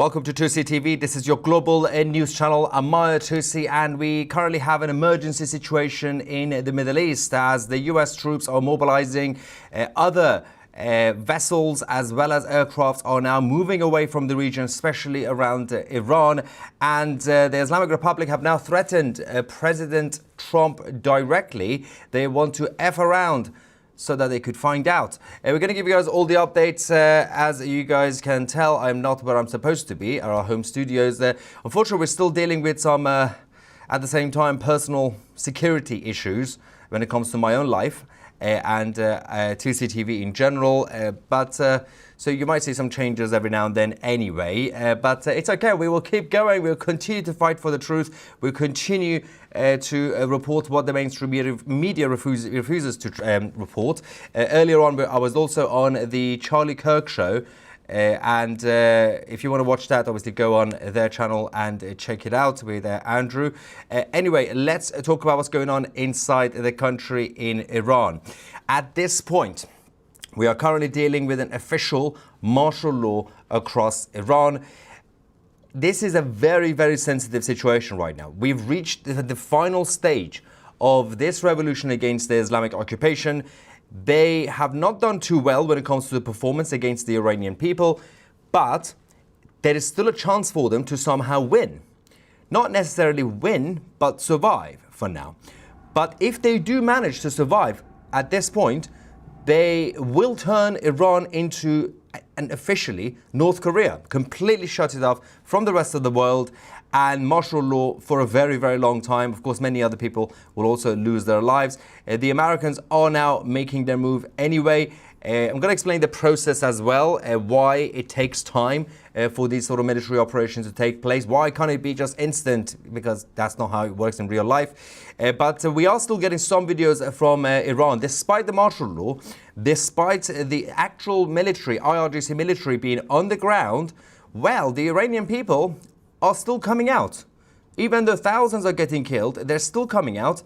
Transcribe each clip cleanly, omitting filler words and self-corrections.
Welcome to Tousi TV. This is your global news channel. I'm Tousi, and we currently have an emergency situation in the Middle East as the US troops are mobilizing. Other vessels as well as aircraft are now moving away from the region, especially around Iran. And the Islamic Republic have now threatened President Trump directly. They want to F around so that they could find out. We're going to give you guys all the updates. As you guys can tell, I'm not where I'm supposed to be at our home studios. Unfortunately, we're still dealing with some, at the same time, personal security issues when it comes to my own life and Tousi TV in general. So you might see some changes every now and then anyway. But it's okay. We will keep going. We'll continue to fight for the truth. We'll continue to report what the mainstream media refuses to report. Earlier on, I was also on the Charlie Kirk show. And if you want to watch that, obviously go on their channel and check it out with Andrew. Anyway, let's talk about what's going on inside the country in Iran. At this point, we are currently dealing with an official martial law across Iran. This is a very, very sensitive situation right now. We've reached the final stage of this revolution against the Islamic occupation. They have not done too well when it comes to the performance against the Iranian people, but there is still a chance for them to somehow win. Not necessarily win, but survive for now. But if they do manage to survive at this point, they will turn Iran into an officially North Korea, completely shut it off from the rest of the world and martial law for a very, very long time. Of course, many other people will also lose their lives. The Americans are now making their move anyway. I'm going to explain the process as well, why it takes time for these sort of military operations to take place. Why can't it be just instant? Because that's not how it works in real life. But we are still getting some videos from Iran. Despite the martial law, despite the actual military, IRGC military being on the ground, well, the Iranian people are still coming out. Even though thousands are getting killed, they're still coming out.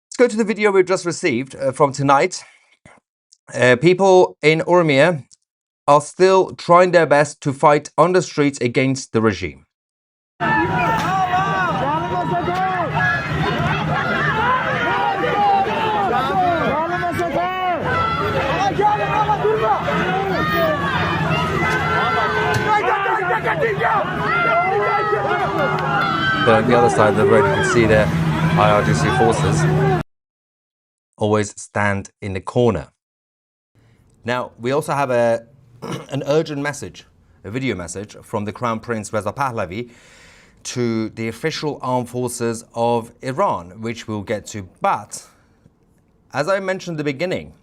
Let's go to the video we've just received from tonight. People in Urmia are still trying their best to fight on the streets against the regime. But on the other side of the road, you can see the IRGC forces always stand in the corner. Now, we also have an urgent message, a video message from the Crown Prince Reza Pahlavi to the official armed forces of Iran, which we'll get to. But, as I mentioned at the beginning,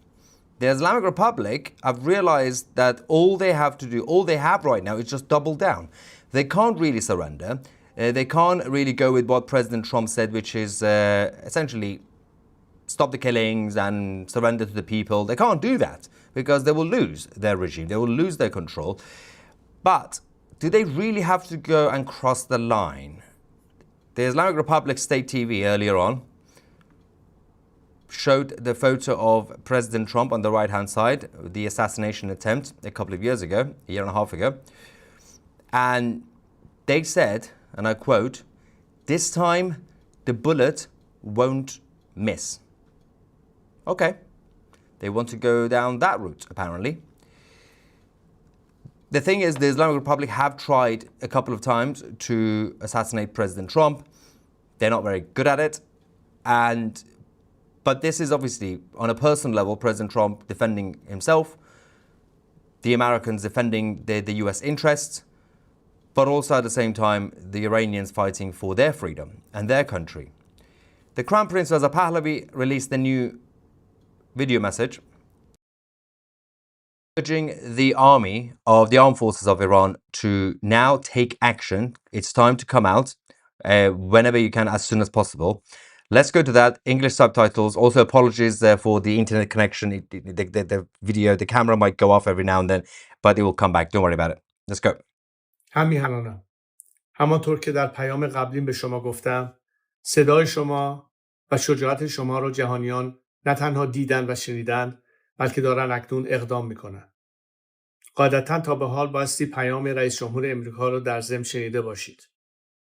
the Islamic Republic have realized that all they have to do, all they have right now is just double down. They can't really surrender. They can't really go with what President Trump said, which is essentially stop the killings and surrender to the people. They can't do that because they will lose their regime. They will lose their control. But do they really have to go and cross the line? The Islamic Republic State TV earlier on showed the photo of President Trump on the right-hand side, the assassination attempt a couple of years ago, a year and a half ago. And they said, and I quote, "This time the bullet won't miss." Okay. They want to go down that route, apparently. The thing is, the Islamic Republic have tried a couple of times to assassinate President Trump. They're not very good at it. But this is obviously, on a personal level, President Trump defending himself, the Americans defending the US interests, but also at the same time, the Iranians fighting for their freedom and their country. The Crown Prince Reza Pahlavi released a new video message urging the army of the armed forces of Iran to now take action. It's time to come out whenever you can, as soon as possible. Let's go to that. English subtitles. Also, apologies for the internet connection. The video, the camera might go off every now and then, but it will come back. Don't worry about it. Let's go. همیهنانم همانطور که در پیام قبلیم به شما گفتم صدای شما و شجاعت شما را جهانیان نه تنها دیدن و شنیدن بلکه دارن اکنون اقدام میکنن قاعدتا تا به حال بایستی پیام رئیس جمهور امریکا رو در ضمن شنیده باشید.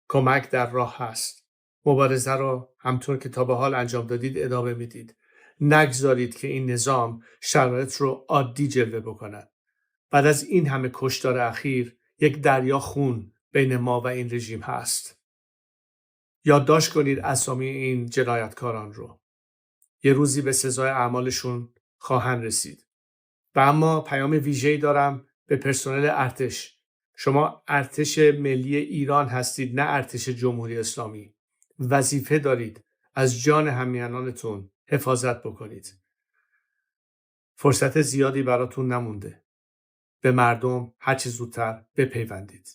کمک در راه هست. مبارزه رو همطور که تا به حال انجام دادید ادامه میدید. نگذارید که این نظام شرایط رو عادی جلوه بکند. بعد از این همه کشتار اخیر یک دریا خون بین ما و این رژیم هست. یادداشت کنید اسامی این جنایتکاران رو. یه روزی به سزای اعمالشون خواهند رسید. و اما پیام ویژه‌ای دارم به پرسنل ارتش. شما ارتش ملی ایران هستید، نه ارتش جمهوری اسلامی. وظیفه دارید از جان همیهنانتون حفاظت بکنید. فرصت زیادی براتون نمونده. به مردم هرچه زودتر بپیوندید.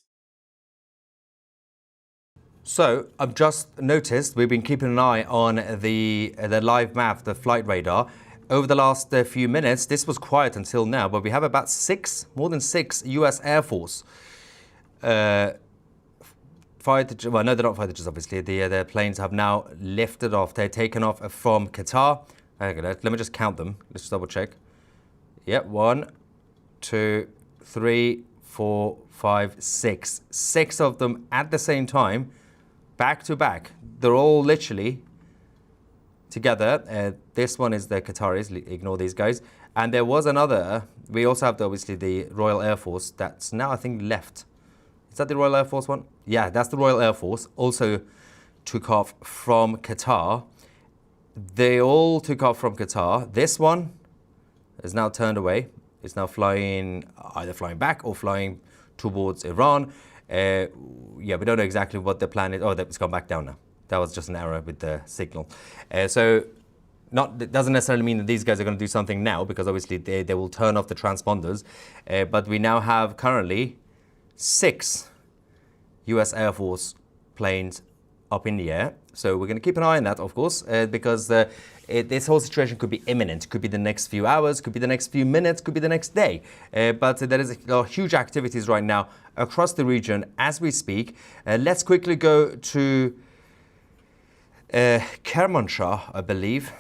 So I've just noticed we've been keeping an eye on the live map, the flight radar. Over the last few minutes, this was quiet until now, but we have about more than six US Air Force fighter, well, no, they're not fighter jets, obviously. The planes have now lifted off. They're taken off from Qatar. Okay, let me just count them. Let's just double check. Yep, 1, 2, 3, 4, 5, 6. 6 of them at the same time, back to back. They're all literally together. This one is the Qataris, ignore these guys. And there was another, we also have obviously the Royal Air Force that's now I think left. Is that the Royal Air Force one? Yeah, that's the Royal Air Force. Also took off from Qatar. They all took off from Qatar. This one is now turned away. It's now either flying back or flying towards Iran. Yeah, we don't know exactly what the plan is. Oh, it's gone back down now. That was just an error with the signal. So it doesn't necessarily mean that these guys are going to do something now, because obviously they will turn off the transponders. But we now have currently 6 US Air Force planes up in the air. So we're going to keep an eye on that, of course, because this whole situation could be imminent. Could be the next few hours, could be the next few minutes, could be the next day. But there is huge activities right now across the region as we speak. Let's quickly go to Kermanshah, I believe.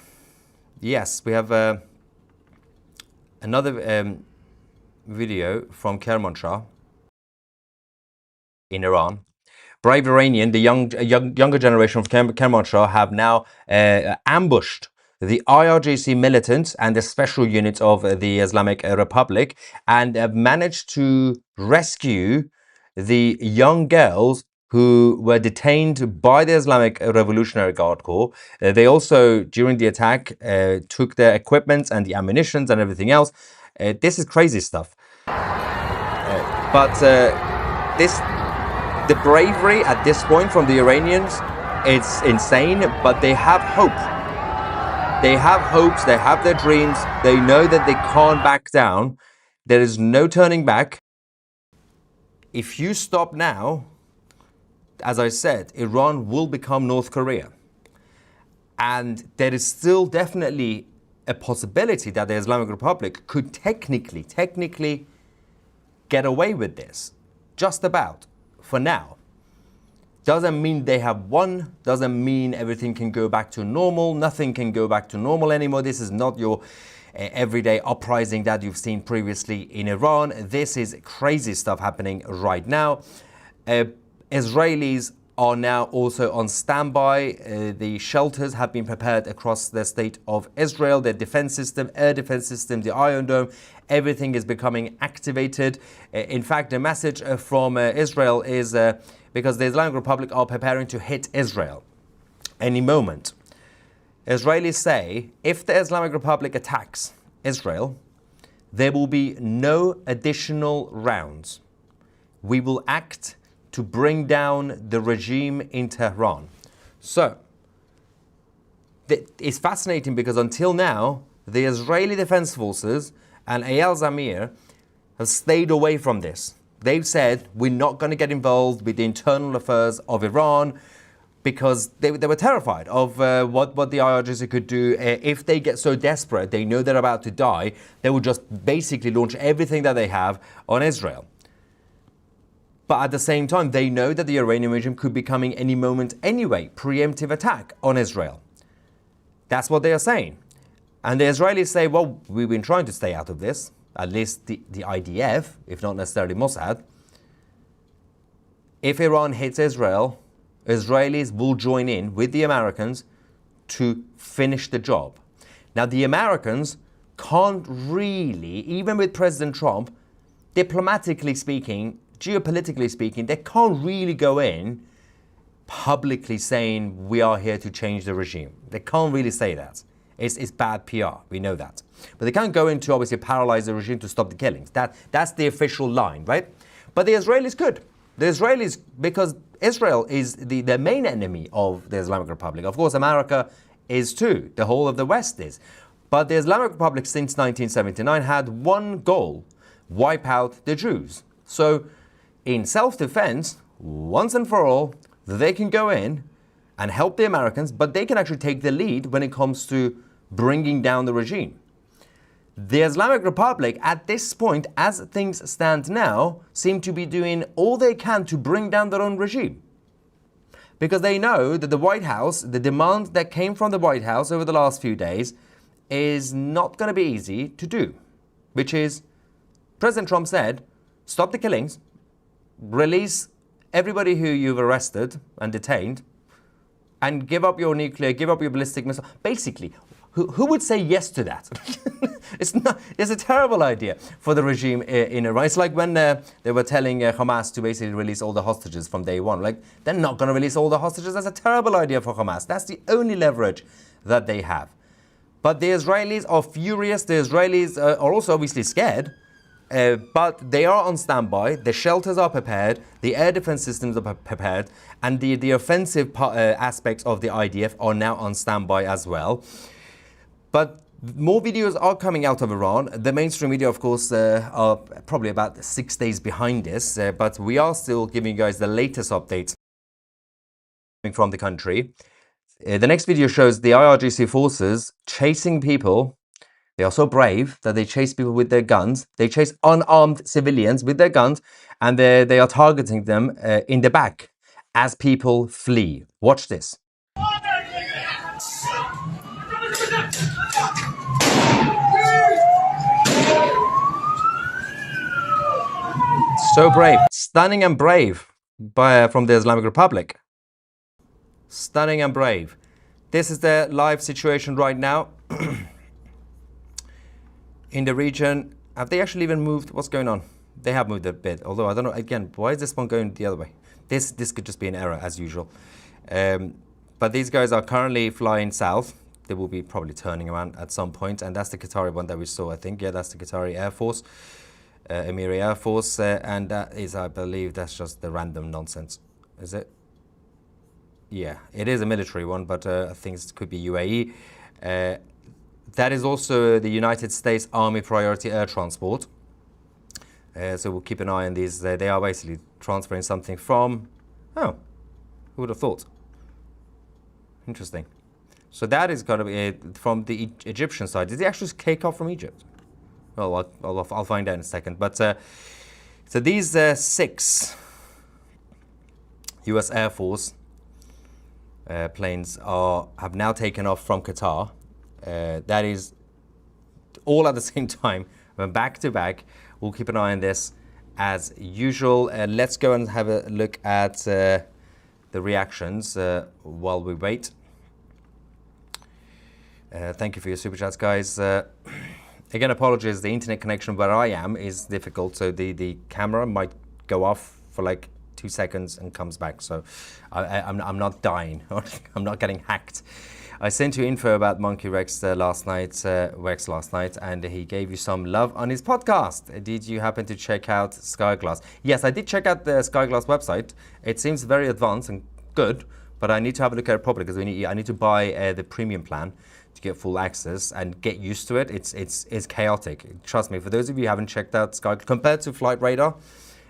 Yes, we have another video from Kermanshah in Iran. Brave Iranian, the younger generation of Kermanshah have now ambushed the IRGC militants and the special units of the Islamic Republic, and have managed to rescue the young girls who were detained by the Islamic Revolutionary Guard Corps. They also, during the attack, took their equipment and the ammunitions and everything else. This is crazy stuff. The bravery at this point from the Iranians, it's insane, but they have hope. They have hopes, they have their dreams, they know that they can't back down. There is no turning back. If you stop now, as I said, Iran will become North Korea. And there is still definitely a possibility that the Islamic Republic could technically get away with this. Just about. For now. Doesn't mean they have won, doesn't mean everything can go back to normal, nothing can go back to normal anymore. This is not your everyday uprising that you've seen previously in Iran. This is crazy stuff happening right now. Israelis are now also on standby. The shelters have been prepared across the state of Israel. The defense system, air defense system, the Iron Dome, everything is becoming activated. In fact, the message from Israel is because the Islamic Republic are preparing to hit Israel any moment. Israelis say if the Islamic Republic attacks Israel, there will be no additional rounds. We will act to bring down the regime in Tehran. So, it's fascinating because until now, the Israeli Defense Forces and Eyal Zamir have stayed away from this. They've said, we're not going to get involved with the internal affairs of Iran because they were terrified of what the IRGC could do. If they get so desperate, they know they're about to die, they will just basically launch everything that they have on Israel. But at the same time, they know that the Iranian regime could be coming any moment anyway, preemptive attack on Israel. That's what they are saying. And the Israelis say, well, we've been trying to stay out of this. at least the IDF, if not necessarily Mossad, if Iran hits Israel, Israelis will join in with the Americans to finish the job. Now, the Americans can't really, even with President Trump, diplomatically speaking, geopolitically speaking, they can't really go in publicly saying we are here to change the regime. They can't really say that. It's bad PR, we know that. But they can't go in to obviously paralyze the regime to stop the killings. That's the official line, right? But the Israelis could. The Israelis, because Israel is the main enemy of the Islamic Republic. Of course, America is too. The whole of the West is. But the Islamic Republic since 1979 had one goal: wipe out the Jews. So in self-defense, once and for all, they can go in and help the Americans, but they can actually take the lead when it comes to bringing down the regime. The Islamic Republic, at this point, as things stand now, seem to be doing all they can to bring down their own regime. Because they know that the White House, the demand that came from the White House over the last few days, is not going to be easy to do. Which is, President Trump said, stop the killings, release everybody who you've arrested and detained, and give up your nuclear, give up your ballistic missile. Basically, who would say yes to that? It's a terrible idea for the regime in Iran. It's like when they were telling Hamas to basically release all the hostages from day one. Like, they're not going to release all the hostages. That's a terrible idea for Hamas. That's the only leverage that they have. But the Israelis are furious. The Israelis are also obviously scared. But they are on standby, the shelters are prepared, the air defense systems are prepared, and the offensive aspects of the IDF are now on standby as well. But more videos are coming out of Iran. The mainstream media, of course, are probably about 6 days behind this, but we are still giving you guys the latest updates from the country. The next video shows the IRGC forces chasing people. They are so brave that they chase people with their guns. They chase unarmed civilians with their guns, and they are targeting them in the back as people flee. Watch this. So brave. Stunning and brave from the Islamic Republic. Stunning and brave. This is the live situation right now. In the region, have they actually even moved? What's going on? They have moved a bit, although I don't know, again, why is this one going the other way? This could just be an error, as usual. But these guys are currently flying south. They will be probably turning around at some point, and that's the Qatari one that we saw, I think. Yeah, that's the Qatari Air Force, Emiri Air Force, and that is, I believe, that's just the random nonsense. Is it? Yeah, it is a military one, but I think it could be UAE. That is also the United States Army Priority Air Transport. So we'll keep an eye on these. They are basically transferring something from... Oh, who would have thought? Interesting. So that is going to be from the Egyptian side. Did they actually take off from Egypt? Well, I'll find out in a second. But so these 6 US Air Force planes have now taken off from Qatar. That is all at the same time, back to back. We'll keep an eye on this as usual. Let's go and have a look at the reactions while we wait. Thank you for your super chats, guys. Again, apologies, the internet connection where I am is difficult, so the camera might go off for like 2 seconds and comes back. So I'm not dying, I'm not getting hacked. I sent you info about Monkey Rex last night, and he gave you some love on his podcast. Did you happen to check out Skyglass? Yes, I did check out the Skyglass website. It seems very advanced and good, but I need to have a look at it properly because I need to buy the premium plan to get full access and get used to it. It's chaotic. Trust me, for those of you who haven't checked out Skyglass, compared to Flight Radar,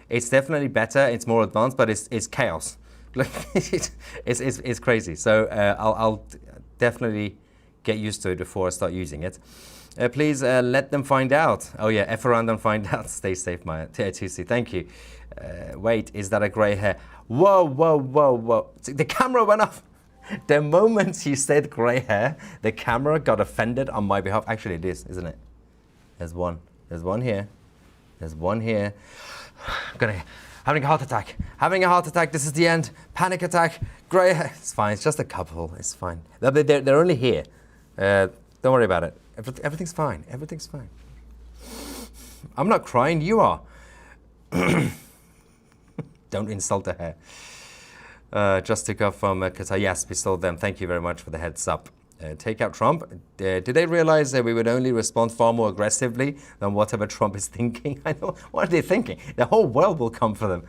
it's definitely better, it's more advanced, but it's chaos. It's crazy. So I'll definitely get used to it before I start using it. Please let them find out. Oh yeah, F around and find out. Stay safe, Maya. Tousi, thank you. Wait, is that a grey hair? Whoa, whoa, whoa, whoa. The camera went off. The moment you said grey hair, the camera got offended on my behalf. Actually, it is, isn't it? There's one. There's one here. There's one here. Having a heart attack. Having a heart attack. This is the end. Panic attack. Grey hair. It's fine. It's just a couple. It's fine. They're only here. Don't worry about it. Everything's fine. Everything's fine. I'm not crying. You are. Don't insult the hair. Just took off from Qatar. Yes, we saw them. Thank you very much for the heads up. Take out Trump. Did they realize that we would only respond far more aggressively than whatever Trump is thinking? I know. What are they thinking? The whole world will come for them.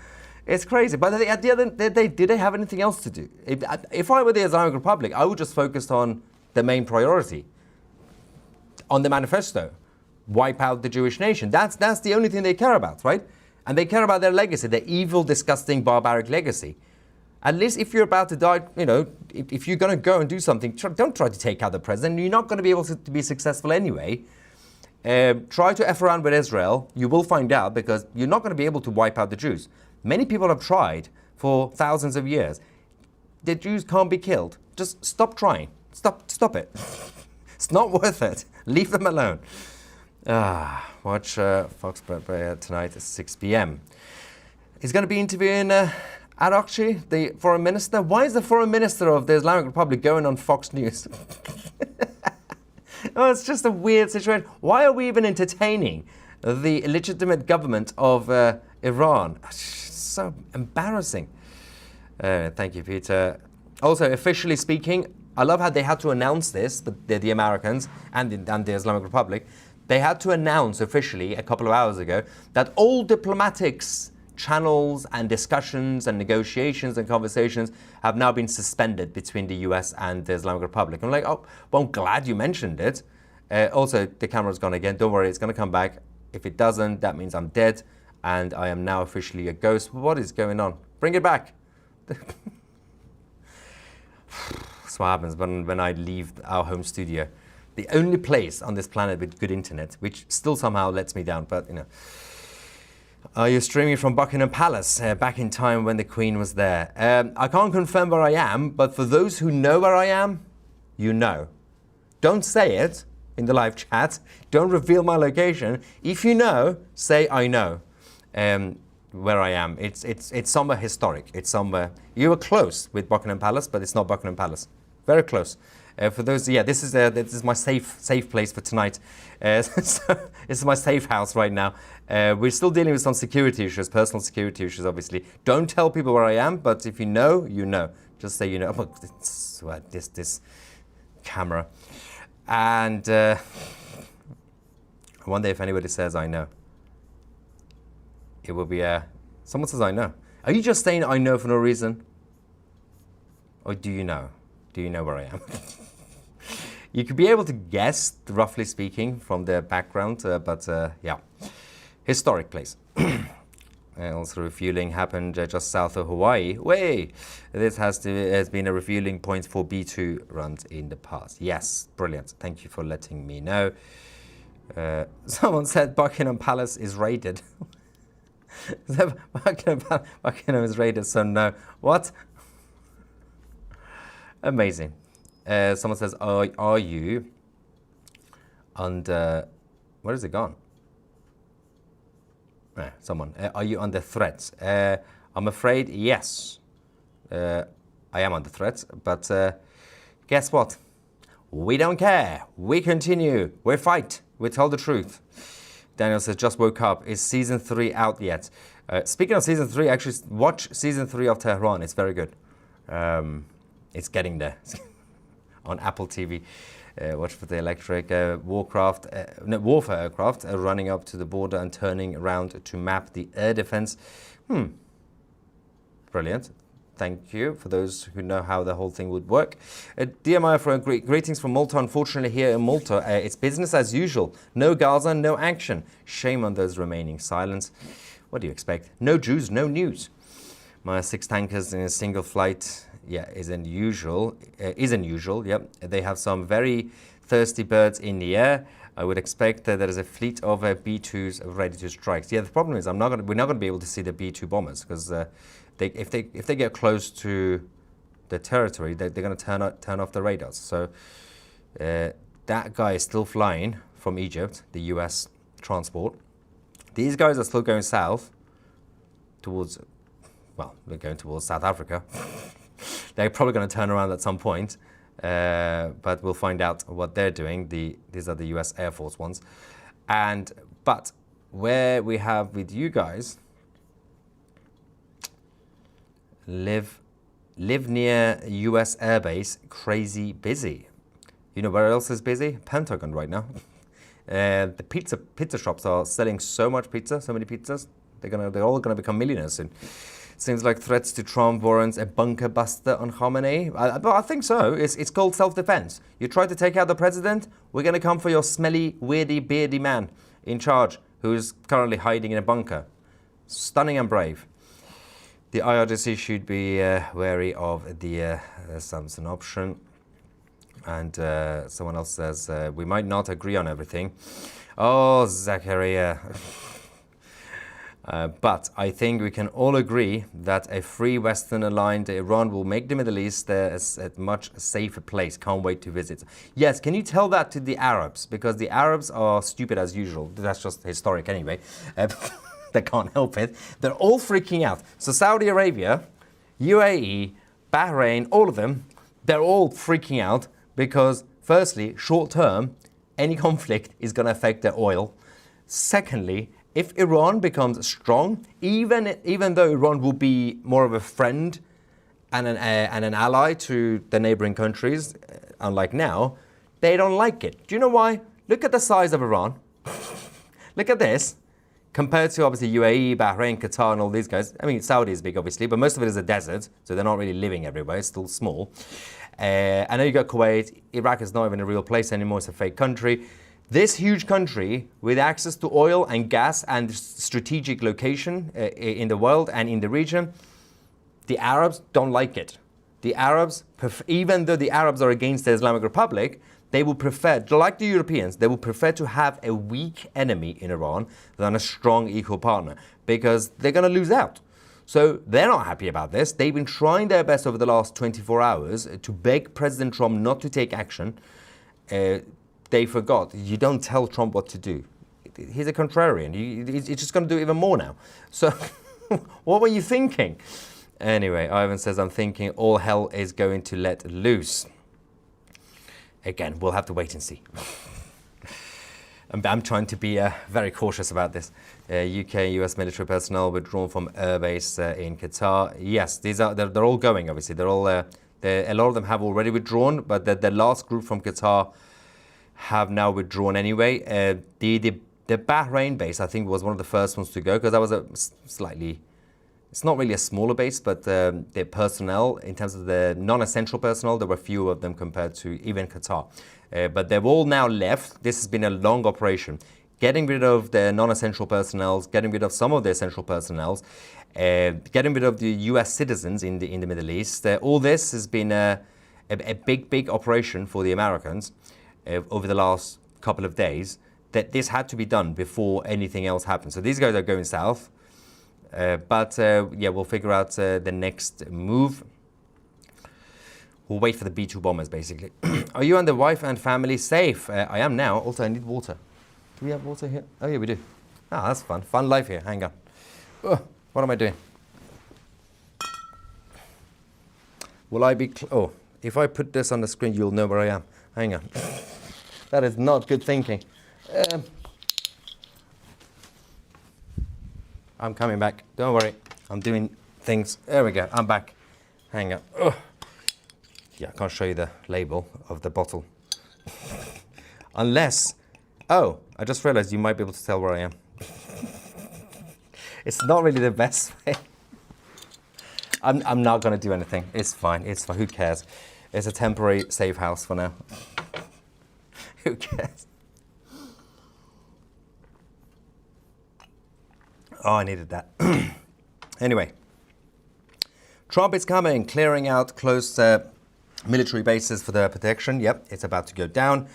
It's crazy. But at the end of the day, did they have anything else to do? If I were the Islamic Republic, I would just focus on the main priority, on the manifesto. Wipe out the Jewish nation. That's the only thing they care about, right? And they care about their legacy, their evil, disgusting, barbaric legacy. At least if you're about to die, you know, if you're going to go and do something, don't try to take out the president. You're not going to be able to be successful anyway. Try to F around with Israel. You will find out, because you're not going to be able to wipe out the Jews. Many people have tried for thousands of years. The Jews can't be killed. Just stop trying. Stop it. It's not worth it. Leave them alone. Watch Fox tonight at 6 p.m. He's going to be interviewing IRGC, the foreign minister. Why is the foreign minister of the Islamic Republic going on Fox News? Oh, it's just a weird situation. Why are we even entertaining the illegitimate government of Iran? It's so embarrassing. Thank you, Peter. Also, officially speaking, I love how they had to announce this, the Americans and the Islamic Republic. They had to announce officially a couple of hours ago that all diplomatics channels and discussions and negotiations and conversations have now been suspended between the US and the Islamic Republic. I'm like, oh, well, I'm glad you mentioned it. Also, the camera's gone again. Don't worry, it's going to come back. If it doesn't, that means I'm dead and I am now officially a ghost. What is going on? Bring it back. That's what happens when I leave our home studio. The only place on this planet with good internet, which still somehow lets me down, but you know. You're streaming from Buckingham Palace, back in time when the Queen was there. I can't confirm where I am, but for those who know where I am, you know. Don't say it in the live chat. Don't reveal my location. If you know, say I know where I am. It's somewhere historic. It's somewhere. You were close with Buckingham Palace, but it's not Buckingham Palace. Very close. For those, yeah, this is my safe place for tonight. So this is my safe house right now. We're still dealing with some security issues, personal security issues, obviously. Don't tell people where I am, but if you know, you know. Just say you know. Oh, this camera. And I wonder if anybody says I know. It will be someone says I know. Are you just saying I know for no reason? Or do you know? Do you know where I am? You could be able to guess, roughly speaking, from the background, but yeah. Historic place. Also, refueling happened just south of Hawaii. Way! This has been a refueling point for B2 runs in the past. Yes, brilliant. Thank you for letting me know. Someone said Buckingham Palace is raided. Buckingham is raided, so no. What? Amazing. Someone says, are you under... Where is it gone? Someone. Are you under threat? I'm afraid, yes. I am under threat, but guess what? We don't care. We continue. We fight. We tell the truth. Daniel says, just woke up. Is season 3 out yet? Speaking of season 3, actually watch season 3 of Tehran. It's very good. It's getting there. On Apple TV. Watch for the electric warfare aircraft running up to the border and turning around to map the air defense. Brilliant. Thank you for those who know how the whole thing would work. Dear Maya, greetings from Malta. Unfortunately, here in Malta, it's business as usual. No Gaza, no action. Shame on those remaining silence. What do you expect? No Jews, no news. Maya, 6 tankers in a single flight. Yeah, isn't usual. Yep, they have some very thirsty birds in the air. I would expect that there is a fleet of B2s ready to strike. Yeah, the problem is we're not going to be able to see the B2 bombers because if they get close to the territory, they're going to turn off the radars. So that guy is still flying from Egypt, the US transport. These guys are still going south towards, well, they're going towards South Africa. They're probably going to turn around at some point, but we'll find out what they're doing. These are the US Air Force ones. But where we have with you guys, live near US airbase, crazy busy. You know where else is busy? Pentagon right now. The pizza shops are selling so much pizza, so many pizzas. They're all gonna become millionaires soon. Seems like threats to Trump warrants a bunker buster on Khamenei. But I think so. It's called self-defense. You try to take out the president, we're gonna come for your smelly, weirdy, beardy man in charge who's currently hiding in a bunker. Stunning and brave. The IRGC should be wary of the Samson option. And someone else says, we might not agree on everything. Oh, Zachariah. But I think we can all agree that a free Western-aligned Iran will make the Middle East a much safer place. Can't wait to visit. Yes, can you tell that to the Arabs? Because the Arabs are stupid as usual. That's just historic anyway. They can't help it. They're all freaking out. So Saudi Arabia, UAE, Bahrain, all of them, they're all freaking out because, firstly, short term, any conflict is going to affect their oil. Secondly, if Iran becomes strong, even though Iran will be more of a friend and an ally to the neighboring countries, unlike now, they don't like it. Do you know why? Look at the size of Iran. Look at this. Compared to obviously UAE, Bahrain, Qatar, and all these guys. I mean, Saudi is big, obviously, but most of it is a desert, so they're not really living everywhere. It's still small. I know you got Kuwait. Iraq is not even a real place anymore. It's a fake country. This huge country with access to oil and gas and strategic location in the world and in the region, the Arabs don't like it. The Arabs, even though the Arabs are against the Islamic Republic, they will prefer, like the Europeans, they will prefer to have a weak enemy in Iran than a strong equal partner because they're going to lose out. So they're not happy about this. They've been trying their best over the last 24 hours to beg President Trump not to take action. They forgot. You don't tell Trump what to do. He's a contrarian. He's just going to do even more now. So what were you thinking? Anyway, Ivan says, I'm thinking all hell is going to let loose. Again, we'll have to wait and see. I'm trying to be very cautious about this. UK, US military personnel withdrawn from airbase in Qatar. Yes, they're all going, obviously. A lot of them have already withdrawn, but the last group from Qatar have now withdrawn anyway. The Bahrain base, I think, was one of the first ones to go because that was a slightly... It's not really a smaller base, but their personnel, in terms of the non-essential personnel, there were fewer of them compared to even Qatar. But they've all now left. This has been a long operation. Getting rid of the non-essential personnel, getting rid of some of the essential personnel, getting rid of the US citizens in the Middle East. All this has been a big operation for the Americans over the last couple of days. That this had to be done before anything else happened. So these guys are going south. Yeah, we'll figure out the next move. We'll wait for the B-2 bombers, basically. Are you and the wife and family safe? I am now. Also, I need water. Do we have water here? Oh, yeah, we do. Ah, that's fun. Fun life here. Hang on. Oh, what am I doing? Will I be... Oh, if I put this on the screen, you'll know where I am. Hang on. That is not good thinking. I'm coming back. Don't worry. I'm doing things. There we go. I'm back. Hang on. Oh. Yeah, I can't show you the label of the bottle. Unless... Oh, I just realized you might be able to tell where I am. It's not really the best way. I'm not going to do anything. It's fine. It's fine. Who cares? It's a temporary safe house for now. Who cares? Oh, I needed that. Anyway, Trump is coming, clearing out close military bases for their protection. Yep, it's about to go down.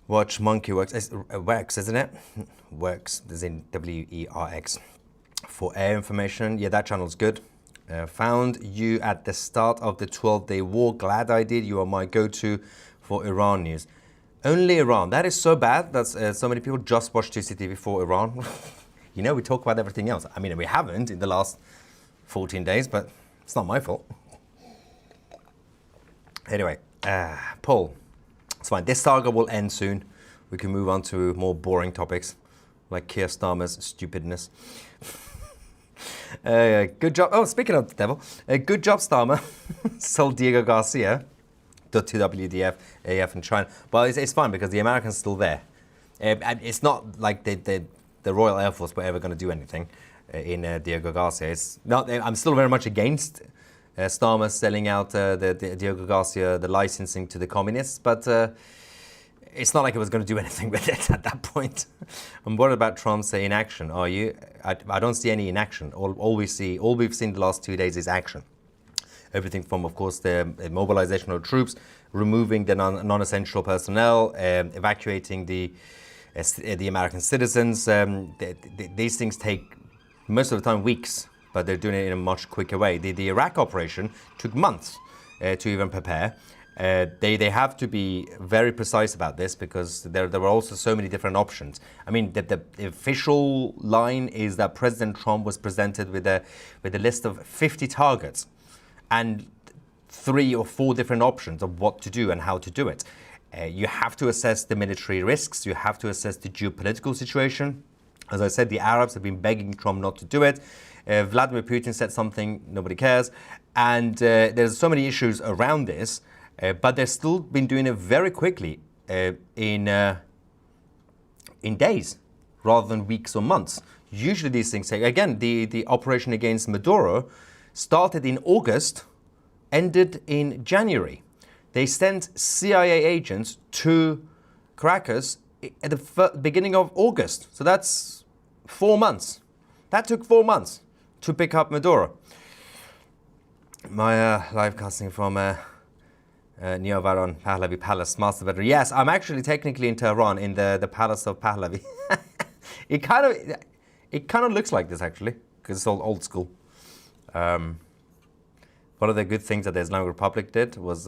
Watch Monkey Works. It's Works, isn't it? Works, as in W-E-R-X. For air information, yeah, that channel's good. Found you at the start of the 12-day war. Glad I did. You are my go-to for Iran news. Only Iran. That is so bad that so many people just watch Tousi TV for Iran. You know, we talk about everything else. I mean, we haven't in the last 14 days, but it's not my fault. Anyway, Paul, it's fine. This saga will end soon. We can move on to more boring topics, like Keir Starmer's stupidness. Good job. Oh, speaking of the devil, good job, Starmer. Sold Diego Garcia to WDF, AF, and China. But it's fine because the Americans are still there. And it's not like the Royal Air Force were ever going to do anything in Diego Garcia. It's not. I'm still very much against Starmer selling out the Diego Garcia, the licensing to the communists, but it's not like it was going to do anything with it at that point. I'm worried about Trump's inaction. Are you? I don't see any inaction. All we've seen the last 2 days is action. Everything from, of course, the mobilization of troops, removing the non-essential personnel, evacuating the American citizens. These things take most of the time weeks, but they're doing it in a much quicker way. The Iraq operation took months to even prepare. They have to be very precise about this because there were also so many different options. I mean, the official line is that President Trump was presented with a list of 50 targets and 3 or 4 different options of what to do and how to do it. You have to assess the military risks. You have to assess the geopolitical situation. As I said, the Arabs have been begging Trump not to do it. Vladimir Putin said something, nobody cares. And there's so many issues around this, but they've still been doing it very quickly in days rather than weeks or months. Usually these things take, again, the operation against Maduro started in August, ended in January. They sent CIA agents to Caracas at the beginning of August. So that's 4 months. That took 4 months to pick up Maduro. My live casting from Neovaron Pahlavi Palace, Master Bedroom. Yes, I'm actually technically in Tehran, in the Palace of Pahlavi. It kind of looks like this, actually, because it's all old school. One of the good things that the Islamic Republic did was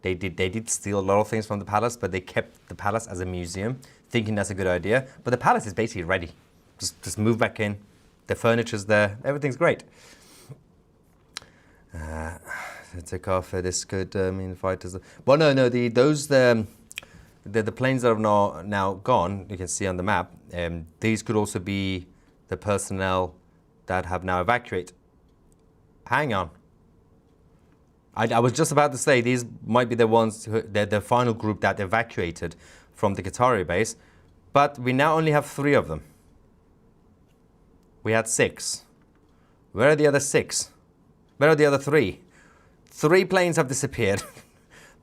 they did steal a lot of things from the palace, but they kept the palace as a museum, thinking that's a good idea. But the palace is basically ready. Just move back in. The furniture's there. Everything's great. Take off. This could mean fighters. Well, no. The planes that have now gone. You can see on the map. These could also be the personnel that have now evacuated. Hang on. I was just about to say these might be the ones, the final group that evacuated from the Qatari base, but we now only have 3 of them. We had 6. Where are the other 6? Where are the other 3? 3 planes have disappeared.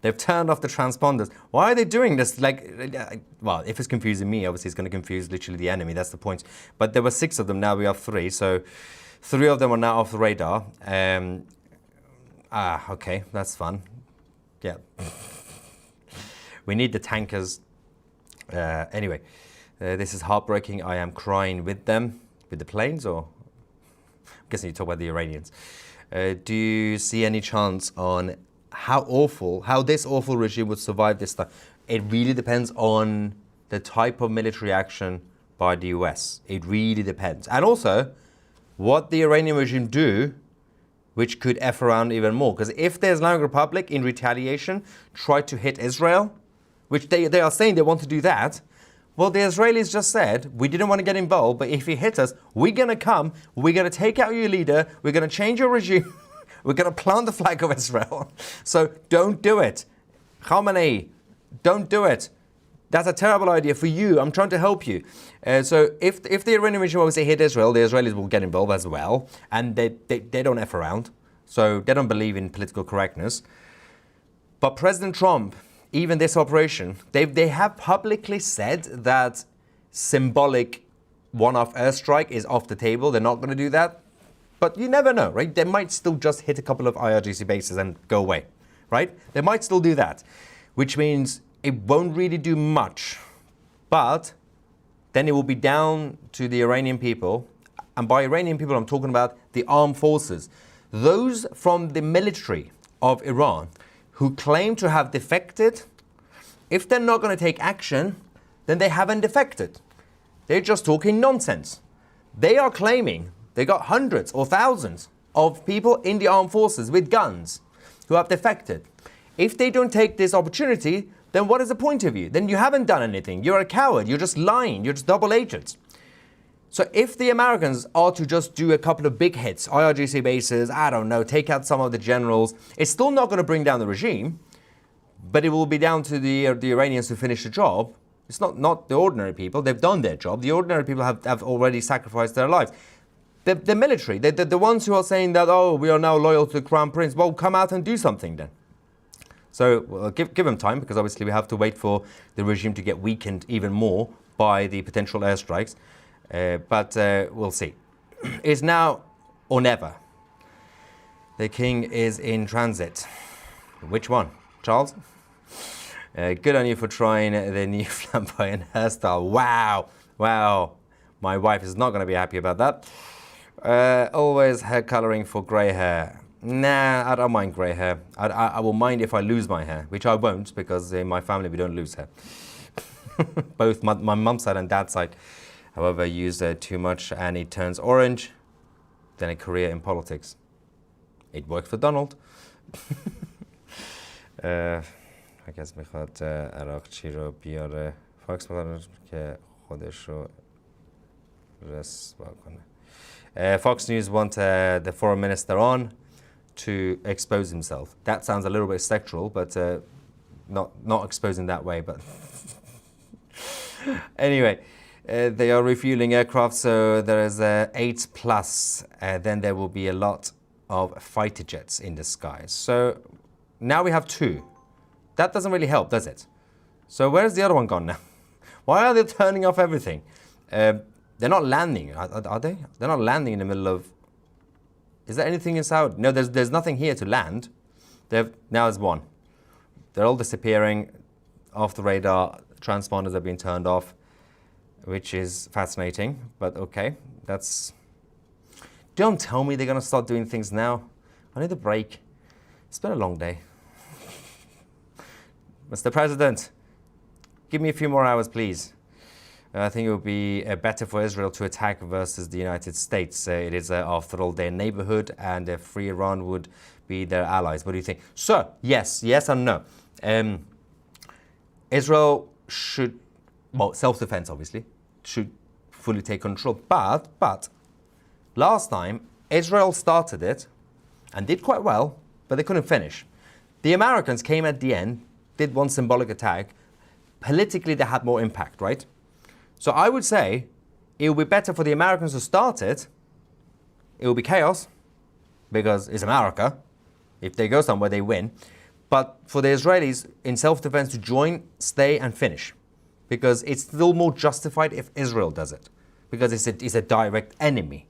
They've turned off the transponders. Why are they doing this? Well, if it's confusing me, obviously it's going to confuse literally the enemy. That's the point. But there were 6 of them. Now we have 3. So 3 of them are now off the radar. Okay, that's fun. Yeah. We need the tankers. Anyway, this is heartbreaking. I am crying with them, with the planes, or I'm guessing you talk about the Iranians. Do you see any chance on how this awful regime would survive this time? It really depends on the type of military action by the US. It really depends. And also, what the Iranian regime do, which could F around even more. Because if the Islamic Republic, in retaliation, try to hit Israel, which they are saying they want to do that, well, the Israelis just said, we didn't want to get involved, but if you hit us, we're going to come, we're going to take out your leader, we're going to change your regime, we're going to plant the flag of Israel. So don't do it. Khamenei, don't do it. That's a terrible idea for you. I'm trying to help you. So if the Iranian regime obviously hit Israel, the Israelis will get involved as well. And they don't F around. So they don't believe in political correctness. But President Trump, even this operation, they have publicly said that symbolic one-off airstrike is off the table. They're not going to do that. But you never know, right? They might still just hit a couple of IRGC bases and go away, right? They might still do that, which means it won't really do much, but then it will be down to the Iranian people. And by Iranian people, I'm talking about the armed forces. Those from the military of Iran who claim to have defected, If they're not going to take action, then they haven't defected. They're just talking nonsense. They are claiming they got hundreds or thousands of people in the armed forces with guns who have defected. If they don't take this opportunity, then what is the point of you? Then you haven't done anything. You're a coward. You're just lying. You're just double agents. So if the Americans are to just do a couple of big hits, IRGC bases, I don't know, take out some of the generals, it's still not going to bring down the regime, but it will be down to the Iranians to finish the job. It's not the ordinary people. They've done their job. The ordinary people have already sacrificed their lives. The military, the ones who are saying that, oh, we are now loyal to the Crown Prince, well, come out and do something then. So well, give them time, because obviously we have to wait for the regime to get weakened even more by the potential airstrikes. But we'll see. It's now or never. The king is in transit. Which one? Charles? Good on you for trying the new flamboyant hairstyle. Wow. Wow. My wife is not going to be happy about that. Always hair coloring for grey hair. Nah, I don't mind grey hair. I will mind if I lose my hair, which I won't, because in my family we don't lose hair. Both my mum's side and dad's side. However, use too much and it turns orange, then a career in politics. It worked for Donald. I guess میخواد عراقچی رو بیاره فاکس میخواد که خودش رو رسوا کنه. Fox News want the foreign minister on to expose himself. That sounds a little bit sexual, but not exposing that way. But anyway, they are refueling aircraft, so there is 8 plus. Then there will be a lot of fighter jets in the skies. So now we have 2. That doesn't really help, does it? So where's the other one gone now? Why are they turning off everything? They're not landing, are they? They're not landing in the middle of... Is there anything in Saudi? No, there's nothing here to land. Now there's one. They're all disappearing off the radar. Transponders have been turned off, which is fascinating, but okay. That's... Don't tell me they're going to start doing things now. I need a break. It's been a long day. Mr. President, give me a few more hours, please. I think it would be better for Israel to attack versus the United States. It is, after all, their neighborhood, and a free Iran would be their allies. What do you think? So, yes and no. Israel should, well, self-defense, obviously, should fully take control. But last time, Israel started it and did quite well, but they couldn't finish. The Americans came at the end, did one symbolic attack. Politically, they had more impact, right? So I would say it would be better for the Americans to start it. It will be chaos, because it's America. If they go somewhere, they win. But for the Israelis, in self-defense, to join, stay, and finish. Because it's still more justified if Israel does it. Because it's a direct enemy.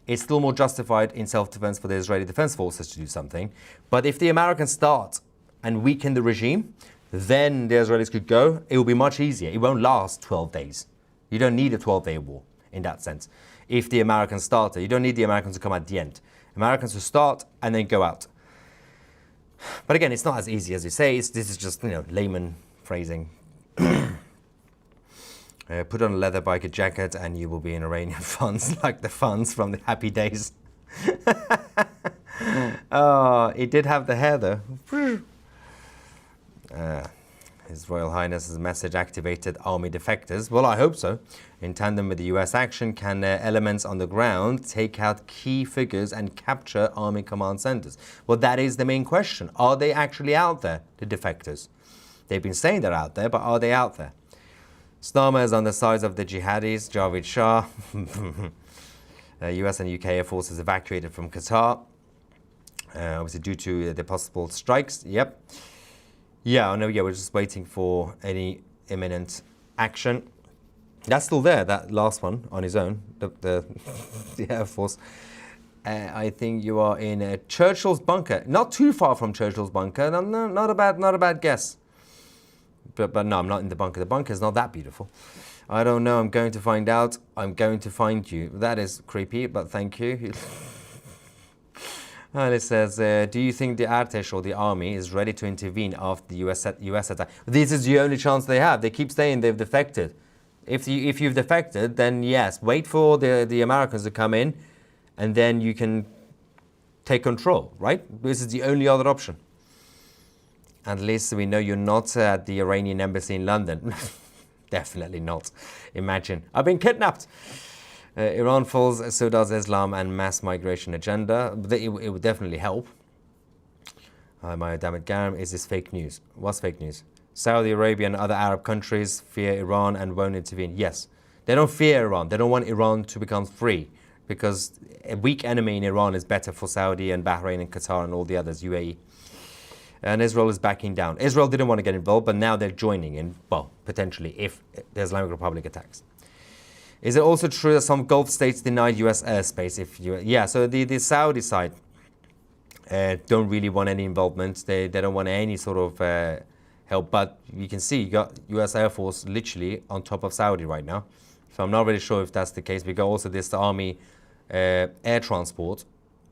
It's still more justified in self-defense for the Israeli Defense Forces to do something. But if the Americans start and weaken the regime, then the Israelis could go. It will be much easier. It won't last 12 days. You don't need a 12-day war in that sense. If the Americans start it, you don't need the Americans to come at the end. Americans will start and then go out. But again, it's not as easy as you say. This is just, layman phrasing. Put on a leather biker jacket and you will be in Iranian funds, like the funds from the Happy Days. Oh, it did have the hair though. His Royal Highness's message activated army defectors. Well, I hope so. In tandem with the US action, can elements on the ground take out key figures and capture army command centers? Well, that is the main question. Are they actually out there, the defectors? They've been saying they're out there, but are they out there? Starmer is on the side of the jihadis, Javid Shah. US and UK Air Forces evacuated from Qatar. Obviously due to the possible strikes. Yep. Yeah, we're just waiting for any imminent action. That's still there, that last one on his own, the Air Force. I think you are in Churchill's bunker. Not too far from Churchill's bunker. No, not a bad guess. But no, I'm not in the bunker. The bunker is not that beautiful. I don't know. I'm going to find out. I'm going to find you. That is creepy, but thank you. And it says, do you think the Artesh or the army is ready to intervene after the US attack? This is the only chance they have. They keep saying they've defected. If you've defected, then yes, wait for the Americans to come in, and then you can take control, right? This is the only other option. At least we know you're not at the Iranian embassy in London. Definitely not. Imagine. I've been kidnapped. Iran falls, so does Islam and mass migration agenda. It would definitely help. My damn it, Garam, is this fake news? What's fake news? Saudi Arabia and other Arab countries fear Iran and won't intervene. Yes, they don't fear Iran. They don't want Iran to become free, because a weak enemy in Iran is better for Saudi and Bahrain and Qatar and all the others, UAE. And Israel is backing down. Israel didn't want to get involved, but now they're joining in, well, potentially, if the Islamic Republic attacks. Is it also true that some Gulf states denied US airspace? Yeah, so the Saudi side don't really want any involvement. They don't want any sort of help, but you can see you got US Air Force literally on top of Saudi right now. So I'm not really sure if that's the case. We got also this army air transport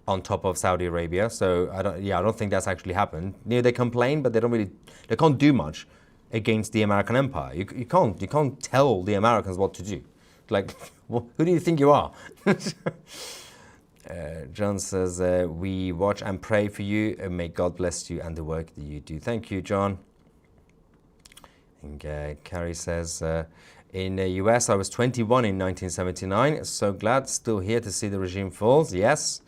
on top of Saudi Arabia. So I don't think that's actually happened. They complain, but they can't do much against the American empire. You can't tell the Americans what to do. Like, who do you think you are? John says, we watch and pray for you, and may God bless you and the work that you do. Thank you, John. And Carrie says, in the US, I was 21 in 1979. So glad, still here to see the regime falls. Yes.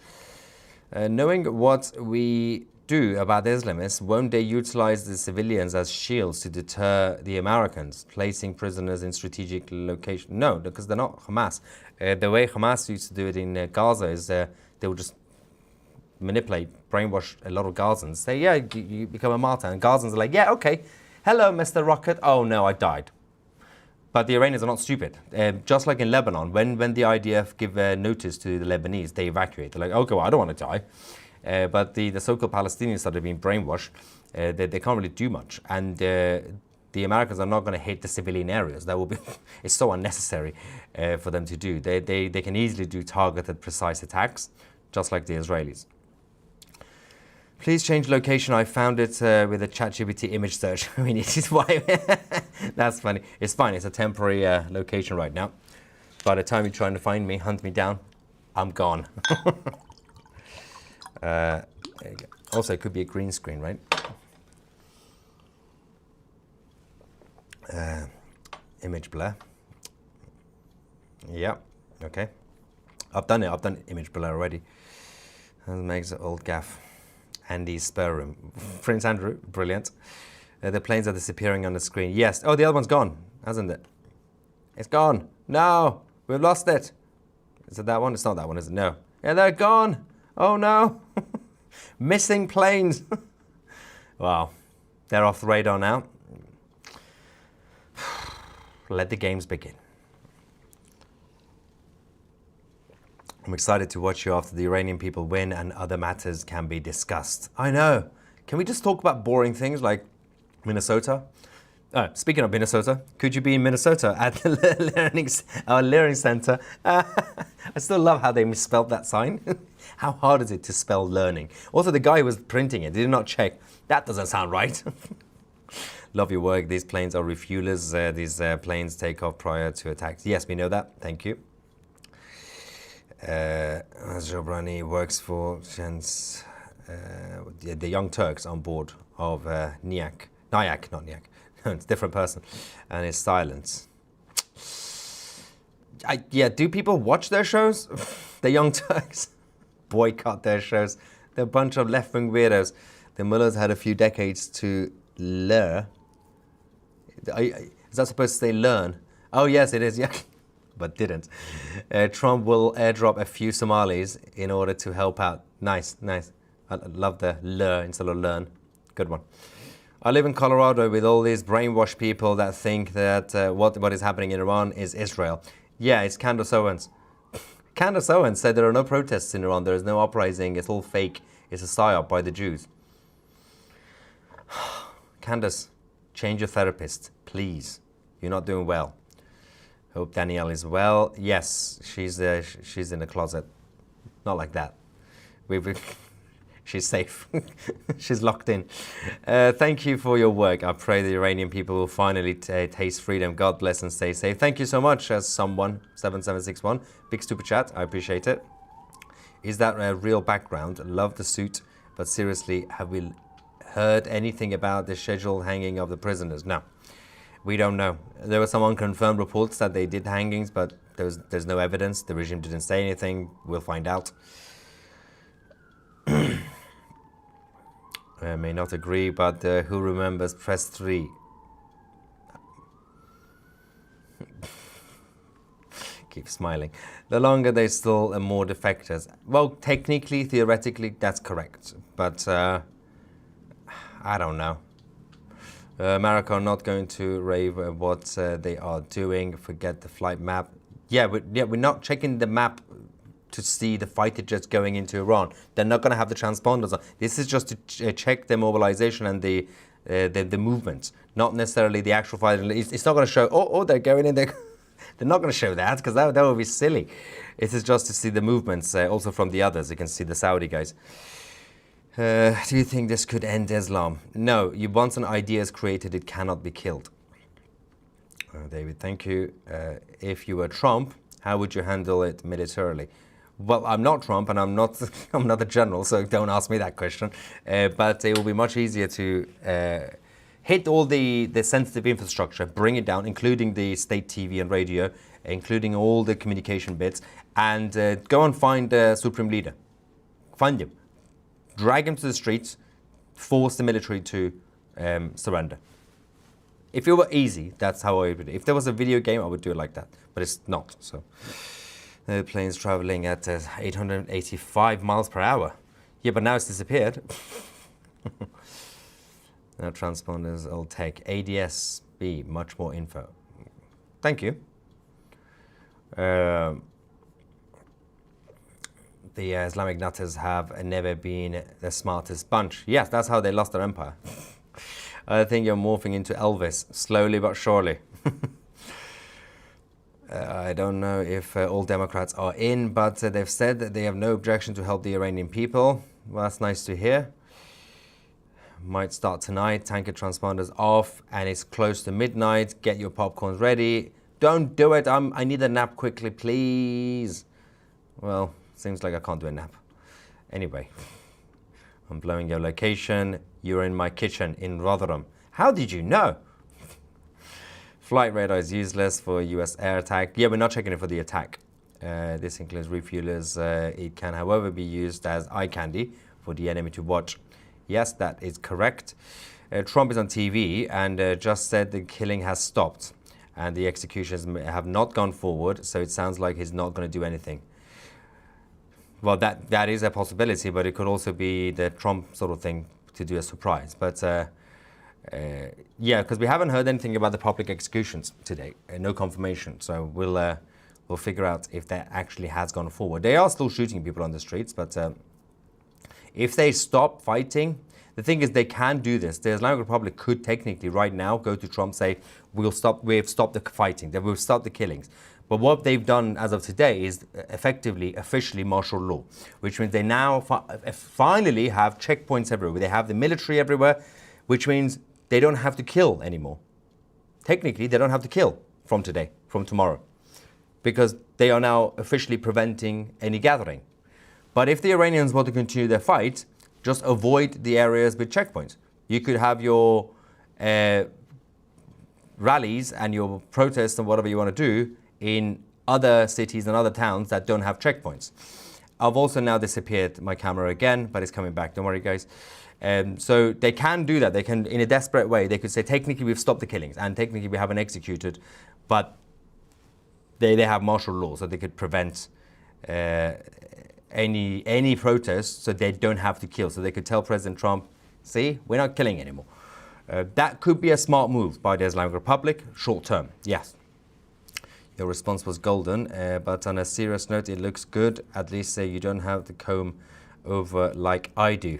Knowing what we do about the Islamists, won't they utilize the civilians as shields to deter the Americans, placing prisoners in strategic locations? No, because they're not Hamas. The way Hamas used to do it in Gaza is they would just manipulate, brainwash a lot of Gazans. Say, yeah, you become a martyr. And Gazans are like, yeah, okay. Hello, Mr. Rocket. Oh, no, I died. But the Iranians are not stupid. Just like in Lebanon, when the IDF give notice to the Lebanese, they evacuate. They're like, okay, well, I don't want to die. But the so-called Palestinians that have been brainwashed, they can't really do much. And the Americans are not going to hit the civilian areas. That will be, it's so unnecessary for them to do. They can easily do targeted, precise attacks, just like the Israelis. Please change location. I found it with a ChatGPT image search. I mean, it is why. That's funny. It's fine. It's a temporary location right now. By the time you're trying to find me, hunt me down, I'm gone. There you go. Also, it could be a green screen, right? Image blur. Yeah. Okay. I've done it. I've done image blur already. That makes it old gaff. Andy's spare room. Prince Andrew, brilliant. The planes are disappearing on the screen. Yes. Oh, the other one's gone, hasn't it? It's gone. No, we've lost it. Is it that one? It's not that one, is it? No. Yeah, they're gone. Oh, no. Missing planes. Wow. They're off the radar now. Let the games begin. I'm excited to watch you after the Iranian people win and other matters can be discussed. I know. Can we just talk about boring things like Minnesota? Speaking of Minnesota, could you be in Minnesota at the Learning Center? I still love how they misspelled that sign. How hard is it to spell learning? Also, the guy who was printing it did not check. That doesn't sound right. Love your work. These planes are refuelers. These planes take off prior to attacks. Yes, we know that. Thank you. Jobrani works for the Young Turks on board of Nyack, not Nyack. It's a different person, and it's silence. Do people watch their shows? The Young Turks boycott their shows. They're a bunch of left-wing weirdos. The mullahs had a few decades to learn. Is that supposed to say learn? Oh yes, it is. Yeah. But didn't. Trump will airdrop a few Somalis in order to help out. Nice, nice. I love the learn instead of learn. Good one. I live in Colorado with all these brainwashed people that think that what is happening in Iran is Israel. Yeah, it's Candace Owens. Candace Owens said there are no protests in Iran. There is no uprising. It's all fake. It's a psyop by the Jews. Candace, change your therapist, please. You're not doing well. Hope Danielle is well. Yes, she's in the closet. Not like that. She's safe. She's locked in. Thank you for your work. I pray the Iranian people will finally taste freedom. God bless and stay safe. Thank you so much, someone, 7761. Big super chat. I appreciate it. Is that a real background? Love the suit. But seriously, have we heard anything about the scheduled hanging of the prisoners? No. We don't know. There were some unconfirmed reports that they did hangings, but there's no evidence. The regime didn't say anything. We'll find out. I may not agree, but who remembers press 3? Keep smiling. The longer they still are more defectors. Well, technically, theoretically, that's correct. But I don't know. America are not going to rave what they are doing. Forget the flight map. Yeah, we're not checking the map to see the fighter jets going into Iran. They're not going to have the transponders on. This is just to check the mobilization and the movement, not necessarily the actual fighter. It's not going to show, oh, they're going in there. They're not going to show that because that would be silly. It is just to see the movements, also from the others. You can see the Saudi guys. Do you think this could end Islam? No, once an idea is created, it cannot be killed. David, thank you. If you were Trump, how would you handle it militarily? Well, I'm not Trump and I'm not a general, so don't ask me that question. But it will be much easier to hit all the sensitive infrastructure, bring it down, including the state TV and radio, including all the communication bits, and go and find the supreme leader. Find him. Drag him to the streets, force the military to surrender. If it were easy, that's how I would do it. If there was a video game, I would do it like that. But it's not, so. The plane's traveling at 885 miles per hour. Yeah, but now it's disappeared. Now transponders, old tech. ADS-B, much more info. Thank you. The Islamic nutters have never been the smartest bunch. Yes, that's how they lost their empire. I think you're morphing into Elvis, slowly but surely. I don't know if all Democrats are in, but they've said that they have no objection to help the Iranian people. Well, that's nice to hear. Might start tonight, tanker transponders off, and it's close to midnight. Get your popcorns ready. Don't do it. I need a nap quickly, please. Well, seems like I can't do a nap. Anyway, I'm blowing your location. You're in my kitchen in Rotherham. How did you know? Flight radar is useless for US air attack. Yeah, we're not checking it for the attack. This includes refuelers. It can, however, be used as eye candy for the enemy to watch. Yes, that is correct. Trump is on TV and just said the killing has stopped and the executions have not gone forward, so it sounds like he's not going to do anything. Well, that is a possibility, but it could also be the Trump sort of thing to do a surprise. But yeah, because we haven't heard anything about the public executions today, no confirmation. So we'll figure out if that actually has gone forward. They are still shooting people on the streets, but if they stop fighting, the thing is they can do this. The Islamic Republic could technically right now go to Trump, say, we've stopped the fighting, that we've stopped the killings. But what they've done as of today is effectively, officially martial law, which means they now finally have checkpoints everywhere. They have the military everywhere, which means they don't have to kill anymore. Technically, they don't have to kill from today, from tomorrow, because they are now officially preventing any gathering. But if the Iranians want to continue their fight, just avoid the areas with checkpoints. You could have your rallies and your protests and whatever you want to do in other cities and other towns that don't have checkpoints. I've also now disappeared my camera again, but it's coming back. Don't worry, guys. So they can do that. They can, in a desperate way, they could say, technically we've stopped the killings and technically we haven't executed, but they have martial law, so they could prevent any protests, so they don't have to kill. So they could tell President Trump, see, we're not killing anymore. That could be a smart move by the Islamic Republic, short term, yes. Your response was golden, but on a serious note, it looks good. At least you don't have to comb over like I do.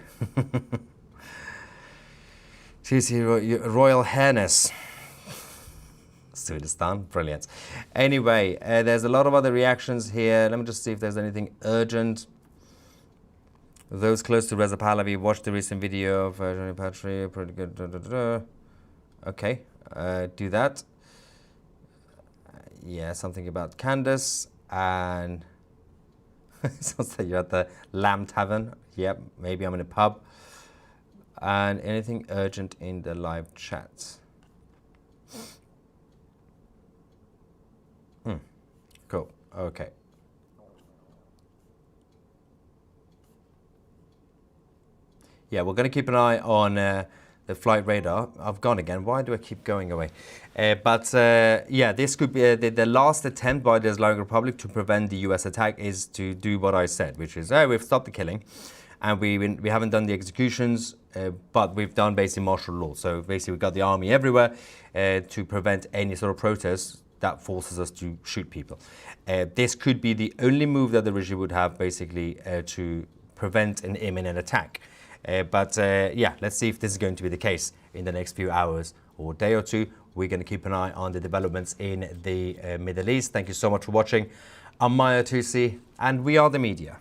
Tousi, Royal Highness. Swedistan, brilliant. Anyway, there's a lot of other reactions here. Let me just see if there's anything urgent. Those close to Reza Pahlavi watched the recent video of Johnny Patry. Pretty good. Okay, do that. Yeah, something about Candace and sounds like you're at the Lamb Tavern. Yep, maybe I'm in a pub. And anything urgent in the live chat. Cool. Okay. Yeah, we're going to keep an eye on the flight radar. I've gone again. Why do I keep going away? Yeah, this could be the last attempt by the Islamic Republic to prevent the US attack is to do what I said, which is, we've stopped the killing and we haven't done the executions, but we've done basically martial law. So basically we've got the army everywhere to prevent any sort of protests that forces us to shoot people. This could be the only move that the regime would have basically to prevent an imminent attack. Yeah, let's see if this is going to be the case in the next few hours or day or two. We're going to keep an eye on the developments in the Middle East. Thank you so much for watching. I'm Tousi, and we are the media.